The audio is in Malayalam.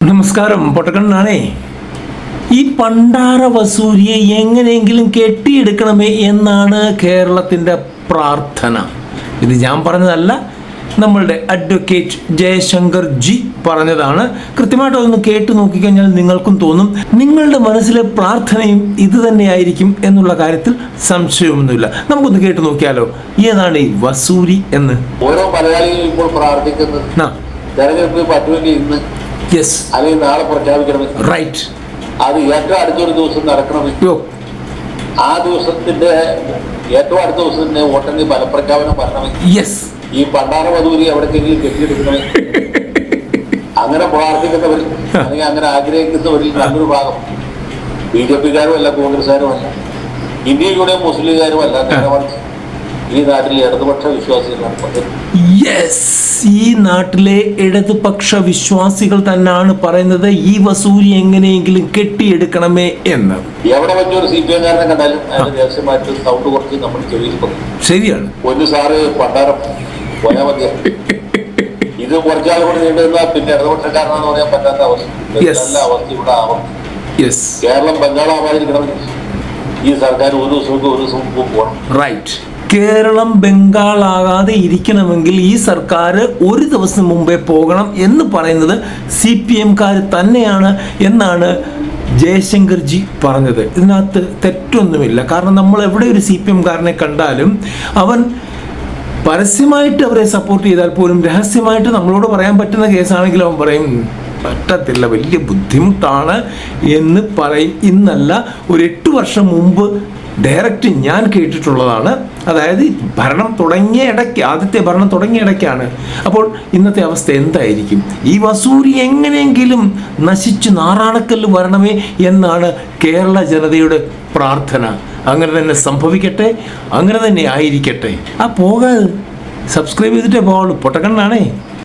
നമസ്കാരം, പൊട്ടക്കണ്ണനാണേ. ഈ പണ്ടാര വസൂരിയെ എങ്ങനെയെങ്കിലും കെട്ടിയെടുക്കണമേ എന്നാണ് കേരളത്തിൻ്റെ പ്രാർത്ഥന. ഇത് ഞാൻ പറഞ്ഞതല്ല, നമ്മളുടെ അഡ്വക്കേറ്റ് ജയശങ്കർ ജി പറഞ്ഞതാണ്. കൃത്യമായിട്ട് അതൊന്ന് കേട്ട് നോക്കിക്കഴിഞ്ഞാൽ നിങ്ങൾക്കും തോന്നും, നിങ്ങളുടെ മനസ്സിലെ പ്രാർത്ഥനയും ഇത് തന്നെയായിരിക്കും എന്നുള്ള കാര്യത്തിൽ സംശയമൊന്നുമില്ല. നമുക്കൊന്ന് കേട്ട് നോക്കിയാലോ, ഏതാണ് ഈ വസൂരി എന്ന്? ഓരോ മലയാളികളും ഇപ്പോൾ പ്രാർത്ഥിക്കുന്നത് തെരഞ്ഞെടുപ്പ് പറ്റുമെങ്കിൽ ഇന്ന് അല്ലെങ്കിൽ നാളെ പ്രഖ്യാപിക്കണമെങ്കിൽ, റൈറ്റ്, അത് ഏറ്റവും അടുത്തൊരു ദിവസം നടക്കണമെങ്കിൽ, ആ ദിവസത്തിന്റെ ഏറ്റവും അടുത്ത ദിവസത്തിന്റെ വോട്ടെങ്കിൽ ഫലപ്രഖ്യാപനം വരണമെങ്കിൽ, ഈ പണ്ടാര വധൂരി എവിടേക്കെങ്കിലും കെട്ടിയെടുക്കണമെങ്കിൽ, അങ്ങനെ പ്രാർത്ഥിക്കുന്നവർ അല്ലെങ്കിൽ അങ്ങനെ ആഗ്രഹിക്കുന്നവരിൽ നല്ലൊരു ഭാഗം BJP-കാരും അല്ല, കോൺഗ്രസ്സുകാരും അല്ല, ഇന്ത്യയിലൂടെ മുസ്ലിംകാരും അല്ല, നേരെ ഈ നാട്ടിലെ ഇടതുപക്ഷ വിശ്വാസികളാണ്. ഈ നാട്ടിലെ ഇടതുപക്ഷ വിശ്വാസികൾ തന്നെയാണ് പറയുന്നത് ഈ വസൂരി എങ്ങനെയെങ്കിലും കെട്ടിയെടുക്കണമേ എന്ന്. എവിടെ വെച്ചൊരു CPM-കാരനെ കണ്ടാലും അതിന്റെ രഹസ്യമായിട്ട് സൗണ്ട് കുറച്ച് നമ്മൾ ചെവിയിൽ പറയും. ശരിയാണ്. ഒന്ന് സാറ് പണ്ടാരം പോയാൽ മതിയാ. ഇത് കുറച്ചാൾ കൂടെ നീണ്ടുന്ന പിന്നെ ഇടതുപക്ഷക്കാരനാന്ന് പറയാൻ പറ്റാത്ത അവസ്ഥ. നല്ല അവസ്ഥ ഇവിടെ ആവും. കേരളം ബംഗാളാവാതിരിക്കണമെങ്കിൽ ഈ സർക്കാർ ഒരു ദിവസം പോകണം. റൈറ്റ്. കേരളം ബംഗാളാകാതെ ഇരിക്കണമെങ്കിൽ ഈ സർക്കാർ ഒരു ദിവസം മുമ്പേ പോകണം എന്ന് പറയുന്നത് CPM-കാർ തന്നെയാണ് എന്നാണ് ജയശങ്കർ ജി പറഞ്ഞത്. ഇതിനകത്ത് തെറ്റൊന്നുമില്ല. കാരണം നമ്മൾ എവിടെ ഒരു CPM-കാരനെ കണ്ടാലും അവൻ പരസ്യമായിട്ട് അവരെ സപ്പോർട്ട് ചെയ്താൽ പോലും രഹസ്യമായിട്ട് നമ്മളോട് പറയാൻ പറ്റുന്ന കേസാണെങ്കിൽ അവൻ പറയും പറ്റത്തില്ല, വലിയ ബുദ്ധിമുട്ടാണ് എന്ന് പറയും. ഇന്നല്ല, ഒരു 8 വർഷം മുമ്പ് ഡയറക്റ്റ് ഞാൻ കേട്ടിട്ടുള്ളതാണ്. അതായത് ഭരണം തുടങ്ങിയ ഇടയ്ക്ക്, ആദ്യത്തെ ഭരണം തുടങ്ങിയ ഇടയ്ക്കാണ്. അപ്പോൾ ഇന്നത്തെ അവസ്ഥ എന്തായിരിക്കും? ഈ വസൂരി എങ്ങനെയെങ്കിലും നശിച്ച് നാറാണക്കല്ല് വരണമേ എന്നാണ് കേരള ജനതയുടെ പ്രാർത്ഥന. അങ്ങനെ തന്നെ സംഭവിക്കട്ടെ, അങ്ങനെ തന്നെ ആയിരിക്കട്ടെ. പോകാതെ സബ്സ്ക്രൈബ് ചെയ്തിട്ടേ പോവുള്ളൂ. പൊട്ടക്കണ്ണനാണേ.